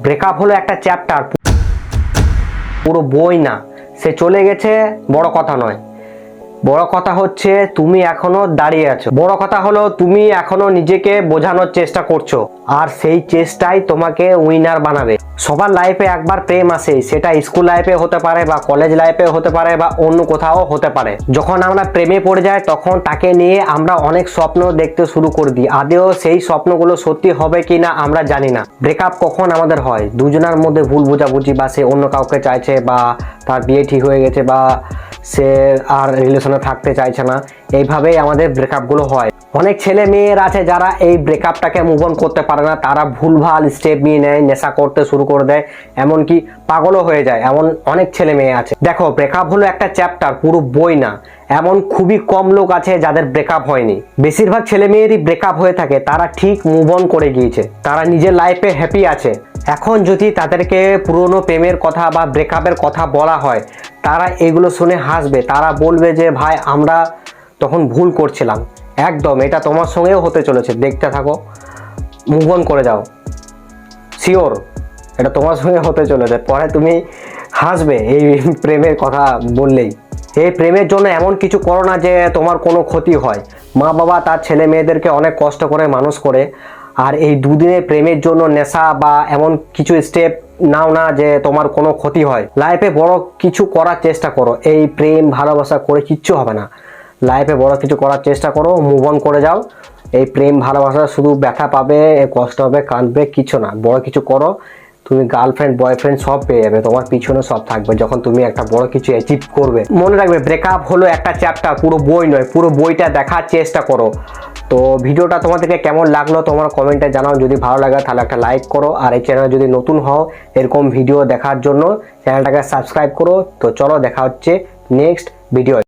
Breakup হলো একটা chapter, পুরো বই না। সে চলে গেছে, বড় কথা নয়। বড় কথা হচ্ছে তুমি এখনো দাঁড়িয়ে আছো। বড় কথা হলো তুমি এখনো নিজেকে বোঝানোর চেষ্টা করছো, আর সেই চেষ্টাই তোমাকে উইনার বানাবে। সবার লাইফে একবার প্রেম আসে, সেটা স্কুল লাইফে হতে পারে বা কলেজ লাইফে হতে পারে বা অন্য কোথাও হতে পারে। যখন আমরা প্রেমে পড়ে যাই তখন তাকে নিয়ে আমরা অনেক স্বপ্ন দেখতে শুরু করে দিই। আদেও সেই স্বপ্নগুলো সত্যি হবে কিনা আমরা জানি না। ব্রেকআপ কখন আমাদের হয়? দুজনের মধ্যে ভুল বোঝাবুঝি, বা সে অন্য কাউকে চাইছে, বা তার বিয়ে ঠিক হয়ে গেছে, বা সে আর রিলেশনে থাকতে চাইছে না। এইভাবেই আমাদের ব্রেকআপগুলো হয়। অনেক ছেলে মেয়ের আছে যারা এই ব্রেকআপটাকে মুভ অন করতে পারে না, তারা ভুলভাল স্টেপ নিয়ে নেয়, নেশা করতে শুরু করে দেয়, এমনকি পাগলও হয়ে যায়। এমন অনেক ছেলে মেয়ে আছে। দেখো, ব্রেকআপ হলো একটা চ্যাপ্টার, পুরো বই না। এমন খুবই কম লোক আছে যাদের ব্রেকআপ হয়নি। বেশিরভাগ ছেলে মেয়েরই ব্রেকআপ হয়ে থাকে, তারা ঠিক মুভ অন করে গিয়েছে, তারা নিজের লাইফে হ্যাপি আছে। এখন যদি তাদেরকে পুরনো প্রেমের কথা বা ব্রেকআপের কথা বলা হয়, তারা এগুলো শুনে হাসবে। তারা বলবে যে ভাই, আমরা তখন ভুল করছিলাম। একদম, এটা তোমার সঙ্গেও হতে চলেছে, দেখতে থাকো, মুভ অন করে যাও, শিওর এটা তোমার সঙ্গে হতে চলেছে। পরে তুমি হাসবে এই প্রেমের কথা বললেই। এই প্রেমের জন্য এমন কিছু করো না যে তোমার কোনো ক্ষতি হয়। মা বাবা তার ছেলে মেয়েদেরকে অনেক কষ্ট করে মানুষ করে, আর এই দুদিনের প্রেমের জন্য নেশা বা এমন কিছু স্টেপ নাও না যে তোমার কোনো ক্ষতি হয়। লাইফে বড় কিছু করার চেষ্টা করো, এই প্রেম ভালোবাসা করে কিচ্ছু হবে না। লাইফে বড় কিছু করার চেষ্টা করো, মুভ অন করে যাও। এই প্রেম ভালোবাসা শুধু ব্যথা পাবে, কষ্ট হবে, কাঁদবে, কিছু না। বড় কিছু করো, তুমি গার্লফ্রেন্ড বয়ফ্রেন্ড সব পেয়ে যাবে, তোমার পিছনে সব থাকবে যখন তুমি একটা বড় কিছু অ্যাচিভ করবে। মনে রাখবে, ব্রেকআপ হলো একটা চ্যাপ্টার, পুরো বই নয়। পুরো বইটা দেখার চেষ্টা করো। তো ভিডিওটা তোমাদেরকে কেমন লাগলো তোমার কমেন্টে জানাও। যদি ভালো লাগে তাহলে একটা লাইক করো, আর এই চ্যানেলে যদি নতুন হও এরকম ভিডিও দেখার জন্য চ্যানেলটাকে সাবস্ক্রাইব করো। তো চলো, দেখা হচ্ছে নেক্সট ভিডিও।